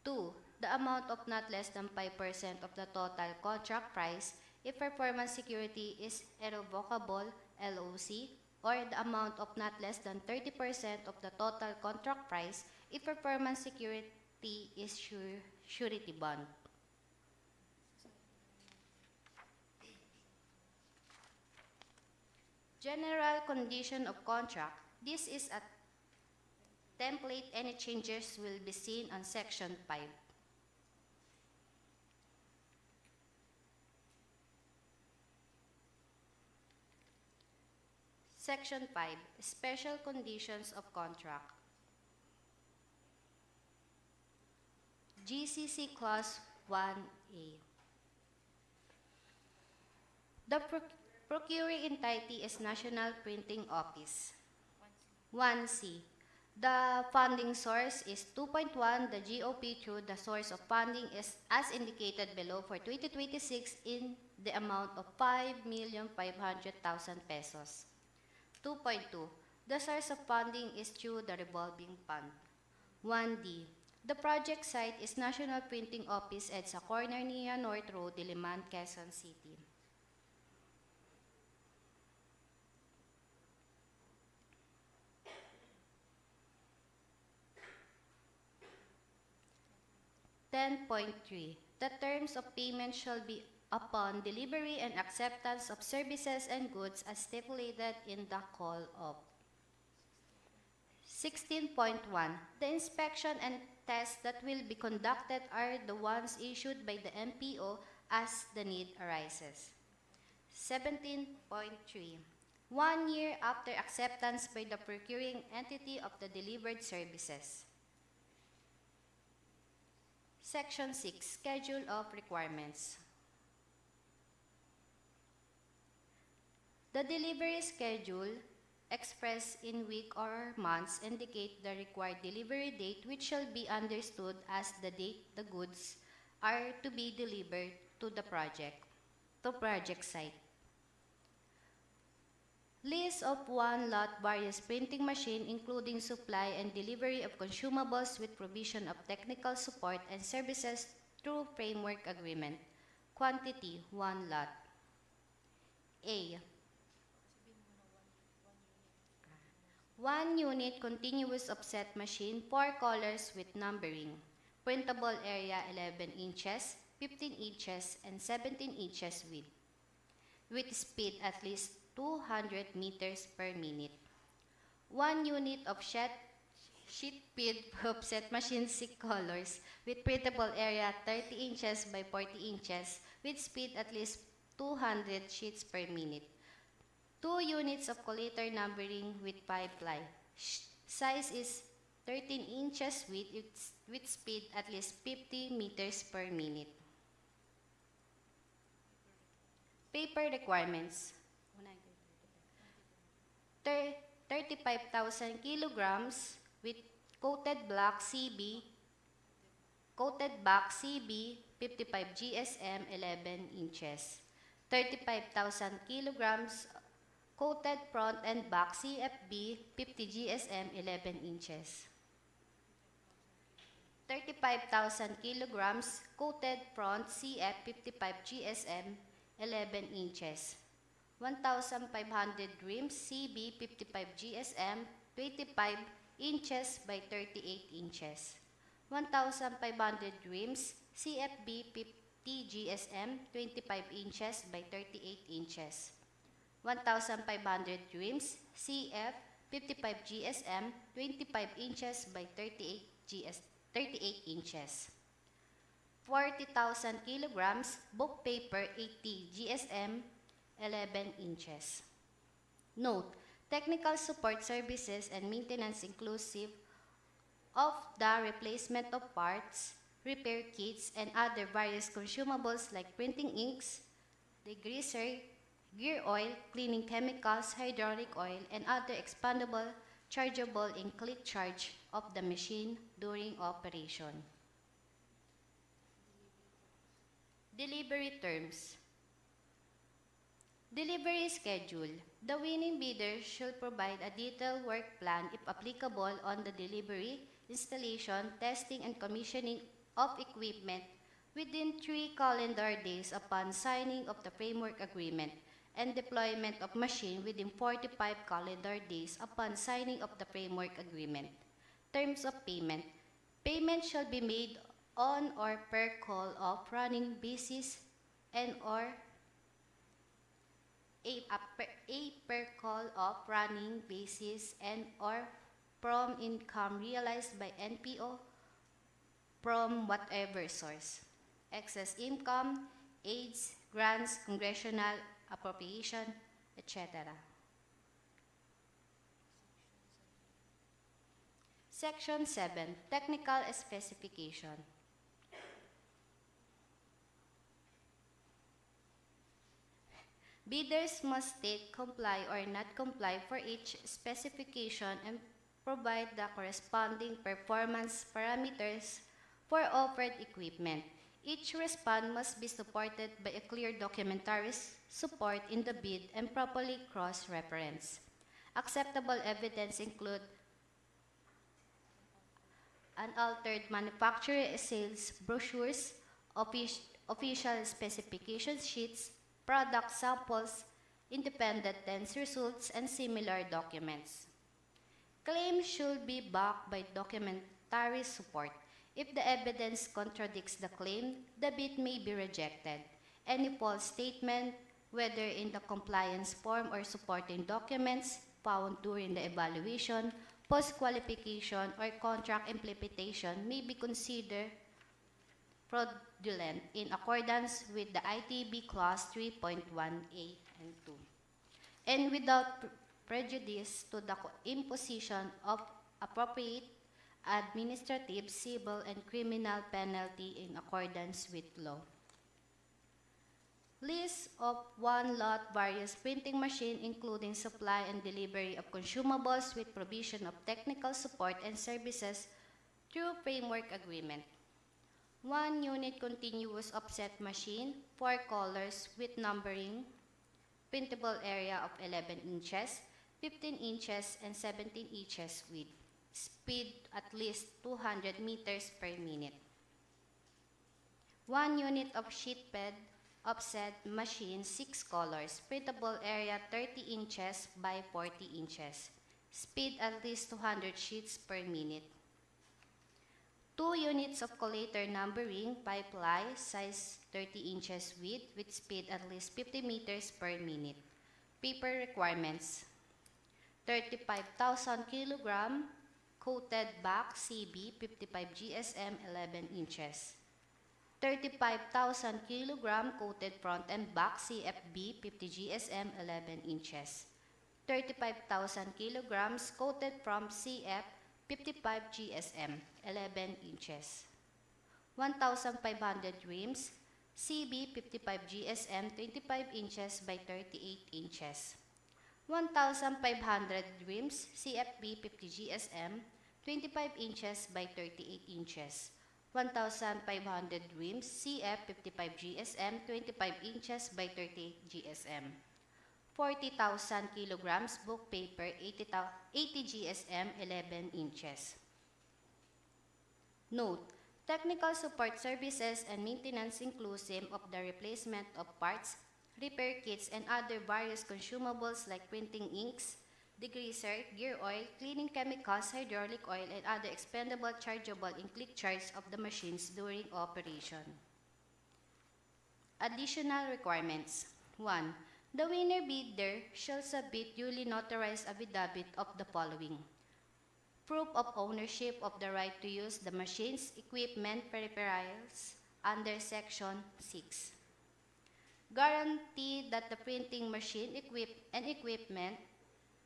Speaker 4: 2. The amount of not less than 5% of the total contract price, if performance security is irrevocable, LOC, or the amount of not less than 30% of the total contract price, if performance security is surety bond. General condition of contract. This is a template. Any changes will be seen on Section 5. Section 5. Special conditions of contract. GCC Clause 1A. The procuring entity is National Printing Office. 1C. The funding source is 2.1. The GOP through the source of funding is as indicated below for 2026 in the amount of 5,500,000 pesos. 2.2. The source of funding is through the revolving fund. 1D. The project site is National Printing Office, EDSA Corner, Nia North Road, Diliman, Quezon City. .3. The terms of payment shall be upon delivery and acceptance of services and goods as stipulated in the call-off. 16.1. The inspection and tests that will be conducted are the ones issued by the MPO as the need arises. 17.3. 1 year after acceptance by the procuring entity of the delivered services. Section 6. Schedule of requirements. The delivery schedule, expressed in week or months, indicate the required delivery date, which shall be understood as the date the goods are to be delivered to the project site. List of one-lot various printing machine, including supply and delivery of consumables with provision of technical support and services through framework agreement. Quantity, 1 lot. A. 1 unit continuous offset machine, 4 colors with numbering. Printable area 11 inches, 15 inches, and 17 inches width. With speed at least 200 meters per minute. 1 unit of sheet feed offset machine, 6 colors with printable area 30 inches by 40 inches with speed at least 200 sheets per minute. 2 units of collator numbering with 5 ply. Size is 13 inches with speed at least 50 meters per minute. Paper requirements. 35,000 kilograms with coated back CB 55 GSM 11 inches. 35,000 kilograms coated front and back CFB 50 GSM 11 inches. 35,000 kilograms coated front CF 55 GSM 11 inches. 1,500 rims CB 55 GSM 25 inches by 38 inches. 1,500 rims CFB 50 GSM 25 inches by 38 inches. 1,500 rims CF 55 GSM 25 inches by 38 inches. 40,000 kilograms book paper 80 GSM 11 inches. Note, technical support services and maintenance inclusive of the replacement of parts, repair kits, and other various consumables like printing inks, degreaser, gear oil, cleaning chemicals, hydraulic oil, and other expandable, chargeable, and click charge of the machine during operation. Delivery terms. Delivery schedule. The winning bidder should provide a detailed work plan, if applicable, on the delivery, installation, testing, and commissioning of equipment within 3 calendar days upon signing of the framework agreement, and deployment of machine within 45 calendar days upon signing of the framework agreement. Terms of payment. Payment shall be made on or per call of running basis and or a per call of running basis and or from income realized by NPO from whatever source. Excess income, aids, grants, congressional appropriation, etc. Section 7. Technical specification. Bidders must state comply or not comply for each specification and provide the corresponding performance parameters for offered equipment. Each response must be supported by a clear documentary support in the bid and properly cross-referenced. Acceptable evidence include unaltered manufacturer sales brochures, official specification sheets, product samples, independent test results, and similar documents. Claims should be backed by documentary support. If the evidence contradicts the claim, the bid may be rejected. Any false statement, whether in the compliance form or supporting documents found during the evaluation, post-qualification, or contract implementation may be considered fraudulent in accordance with the ITB Clause 3.1a and 2, and without prejudice to the imposition of appropriate administrative, civil, and criminal penalty in accordance with law. List of one-lot various printing machine, including supply and delivery of consumables with provision of technical support and services through framework agreement. 1 unit continuous offset machine, 4 colors with numbering, printable area of 11 inches, 15 inches, and 17 inches width. Speed at least 200 meters per minute. 1 unit of sheet bed offset machine, 6 colors, printable area 30 inches by 40 inches. Speed at least 200 sheets per minute. 2 units of collator numbering, 5 ply, size 30 inches width, with speed at least 50 meters per minute. Paper requirements. 35,000 kilogram coated back CB 55 GSM 11 inches. 35,000 kilogram coated front and back CFB 50 GSM 11 inches. 35,000 kilograms coated from CF 55 GSM 11 inches. 1,500 rims CB 55 GSM 25 inches by 38 inches. 1,500 rims CFB 50 GSM 25 inches by 38 inches. 1,500 rims CF 55 GSM 25 inches by 38 GSM. 40,000 kilograms book paper 80 GSM 11 inches. Note, Technical support services and maintenance inclusive of the replacement of parts, repair kits, and other various consumables like printing inks, degreaser, gear oil, cleaning chemicals, hydraulic oil, and other expendable chargeable in click charge of the machines during operation. Additional requirements. 1. The winner bidder shall submit duly notarized affidavit of the following: proof of ownership of the right to use the machines, equipment, peripherals under Section 6. Guarantee that the printing machine equipment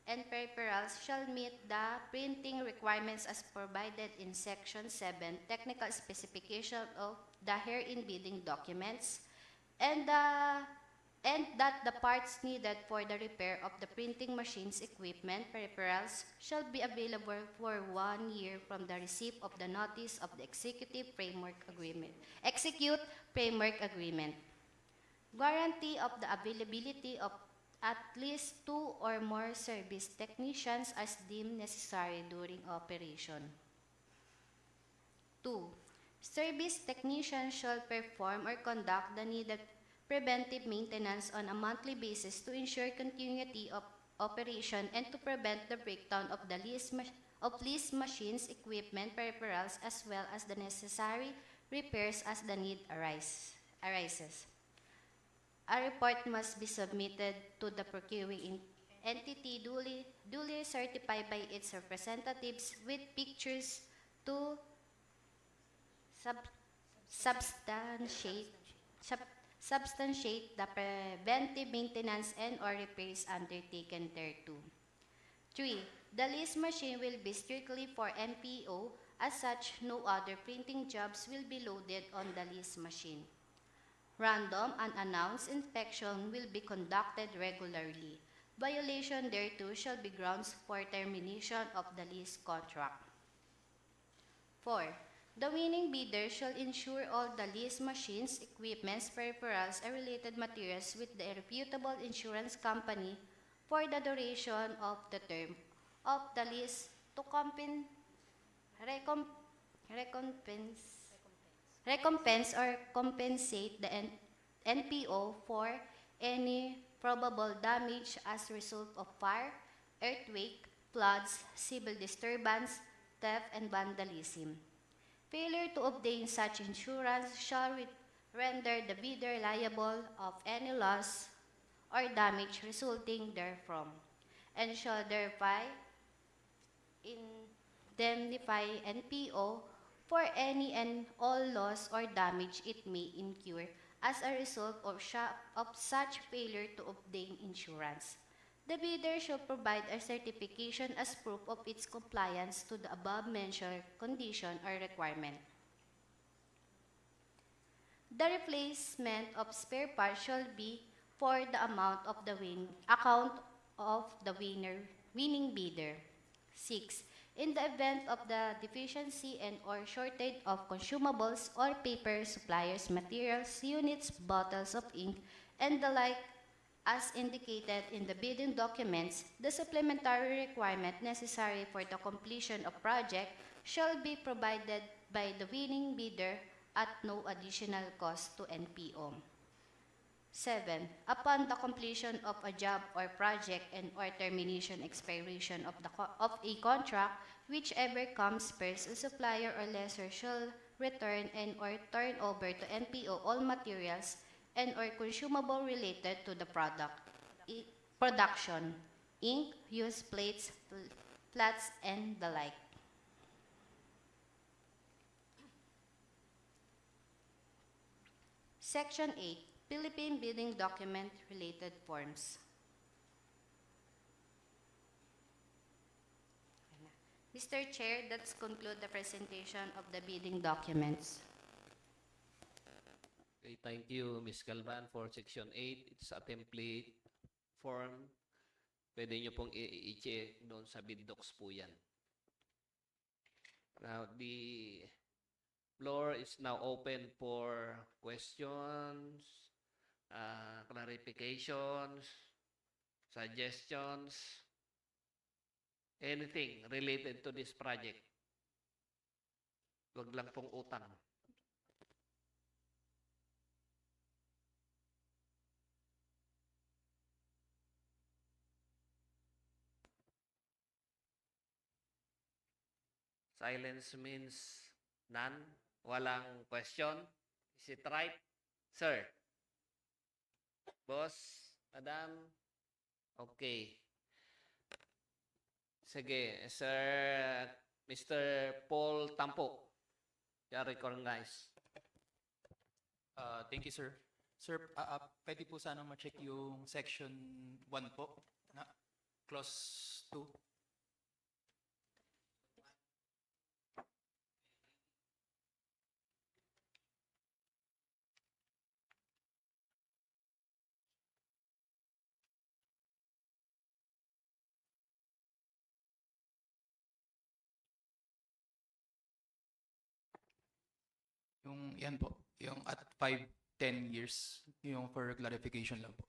Speaker 4: and peripherals shall meet the printing requirements as provided in Section 7, technical specification of the herein bidding documents, and that the parts needed for the repair of the printing machines, equipment, peripherals shall be available for 1 year from the receipt of the notice of the Execute Framework Agreement. Guarantee of the availability of at least 2 or more service technicians as deemed necessary during operation. 2. Service technicians shall perform or conduct the needed preventive maintenance on a monthly basis to ensure continuity of operation and to prevent the breakdown of the leased machines, equipment, peripherals, as well as the necessary repairs as the need arises. A report must be submitted to the procuring entity duly certified by its representatives with pictures to substantiate the preventive maintenance and or repairs undertaken thereto. 3. The leased machine will be strictly for NPO. As such, no other printing jobs will be loaded on the leased machine. Random, unannounced inspection will be conducted regularly. Violation thereto shall be grounds for termination of the lease contract. 4. The winning bidder shall insure all the leased machines, equipments, peripherals, and related materials with the reputable insurance company for the duration of the term of the lease to recompense or compensate the NPO for any probable damage as a result of fire, earthquake, floods, civil disturbance, theft, and vandalism. Failure to obtain such insurance shall render the bidder liable of any loss or damage resulting therefrom, and shall thereby indemnify NPO for any and all loss or damage it may incur as a result of such failure to obtain insurance. The bidder shall provide a certification as proof of its compliance to the above-mentioned condition or requirement. The replacement of spare parts shall be for the amount of the account of the winning bidder. 6. In the event of the deficiency and or shortage of consumables or paper, suppliers, materials, units, bottles of ink, and the like, as indicated in the bidding documents, the supplementary requirement necessary for the completion of project shall be provided by the winning bidder at no additional cost to NPO. 7. Upon the completion of a job or project and or termination expiration of a contract, whichever comes first, a supplier or lessor shall return and or turn over to NPO all materials and or consumable related to the production, ink, used plates, flats, and the like. Section 8. Philippine Bidding Document Related Forms. Mr. Chair, that's conclude the presentation of the bidding documents.
Speaker 3: Okay, thank you, Ms. Galvan, for Section 8. It's a template form. Pwede nyo pong i-check doon sa bid docs po yan. Now, the floor is now open for questions, clarifications, suggestions, anything related to this project. Wag lang pong utang. Silence means none. Walang question. Is it right? Sir? Boss? Madam? Okay. Sige, Sir Mr. Paul Tampo. You are recognized.
Speaker 7: Thank you, sir. Sir, pwede po sana ma-check yung section 1 po, na clause 2. Yung yan po, yung at 5-10 years, yung for clarification lang po.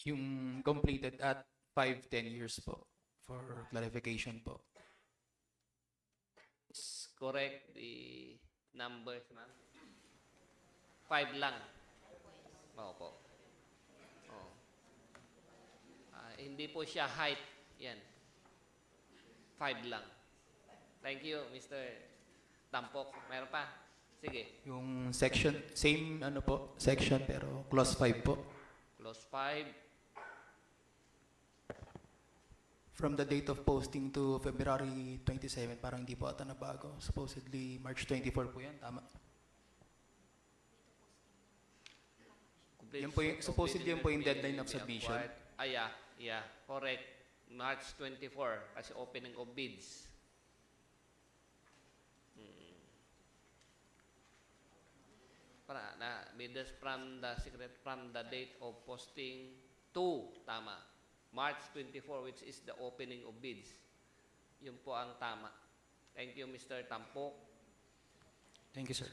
Speaker 7: Yung completed at 5-10 years po, for clarification po.
Speaker 3: Correct the numbers, ma'am. 5 lang. Opo. Oh. Hindi po siya height. Yan. 5 lang. Thank you, Mr. Tampok. Meron pa? Sige.
Speaker 7: Yung section, same ano po, section pero clause 5 po.
Speaker 3: Clause 5.
Speaker 7: From the date of posting to February 27, parang hindi po ata nabago. Supposedly March 24 po yan, tama? Yan po yung, supposedly yan po yung deadline of submission.
Speaker 3: Yeah, correct. March 24 as opening of bids. Para na bids from the secret from the date of posting to, tama. March 24, which is the opening of bids. Yun po ang tama. Thank you, Mr. Tampok.
Speaker 7: Thank you, sir.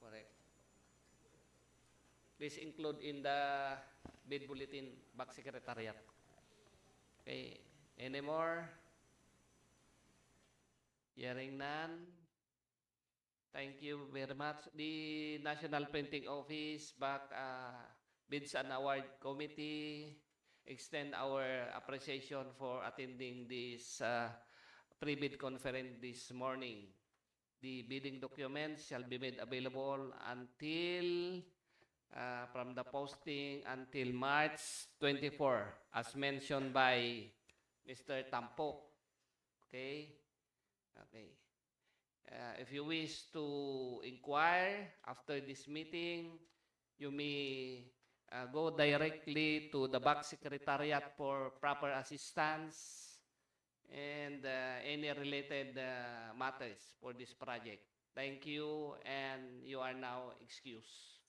Speaker 3: Correct. Please include in the bid bulletin back secretariat. Okay. Any more? Hearing none. Thank you very much. The National Printing Office, back Bids and Award Committee, extend our appreciation for attending this pre-bid conference this morning. The bidding documents shall be made available until from the posting until March 24, as mentioned by Mr. Tampo. Okay? Okay. If you wish to inquire after this meeting, you may go directly to the back secretariat for proper assistance and any related matters for this project. Thank you, and you are now excused.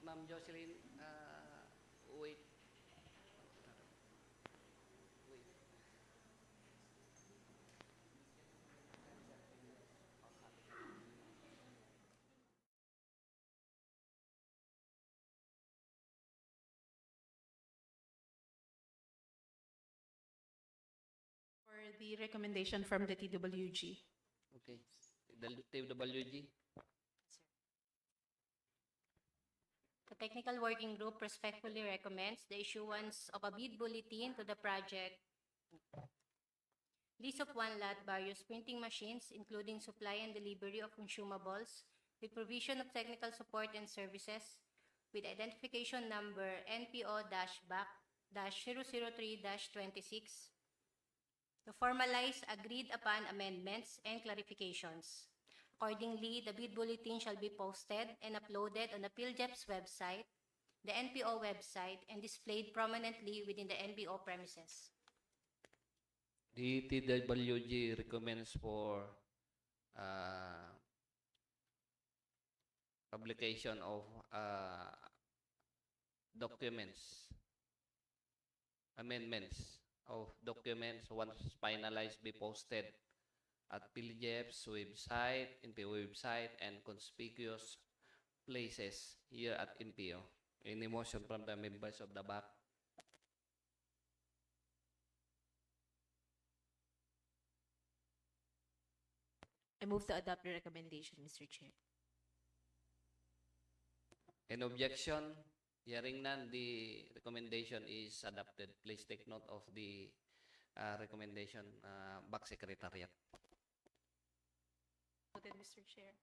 Speaker 3: Ma'am Jocelyn, wait.
Speaker 1: For the recommendation from the TWG.
Speaker 3: Okay. The TWG.
Speaker 4: The Technical Working Group respectfully recommends the issuance of a bid bulletin to the project. Lease of one lot, various printing machines, including supply and delivery of consumables, with provision of technical support and services, with identification number NPO-BAC-003-26, to formalize agreed upon amendments and clarifications. Accordingly, the bid bulletin shall be posted and uploaded on the PhilJEP's website, the NPO website, and displayed prominently within the NPO premises.
Speaker 3: The TWG recommends for publication of documents, amendments of documents once finalized be posted at PhilJEP's website, NPO website, and conspicuous places here at NPO. Any motion from the members of the BAC?
Speaker 6: I move to adopt the recommendation, Mr. Chair.
Speaker 3: Any objection? Hearing none, the recommendation is adopted. Please take note of the recommendation, BAC Secretariat.
Speaker 1: Noted, Mr. Chair.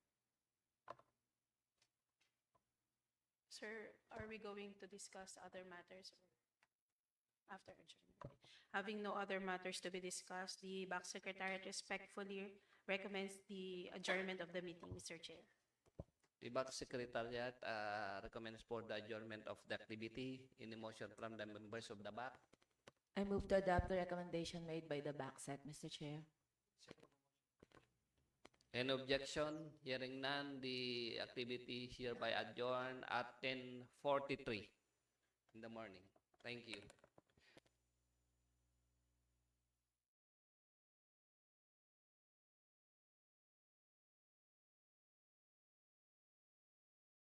Speaker 1: Sir, are we going to discuss other matters after adjournment? Having no other matters to be discussed, the BAC Secretariat respectfully recommends the adjournment of the meeting, Mr. Chair.
Speaker 3: The BAC Secretariat recommends for the adjournment of the activity. Any motion from the members of the BAC?
Speaker 8: I move to adopt the recommendation made by the BACSEC, Mr. Chair.
Speaker 3: Any objection? Hearing none, the activity hereby adjourned at 10:43 in the morning. Thank you.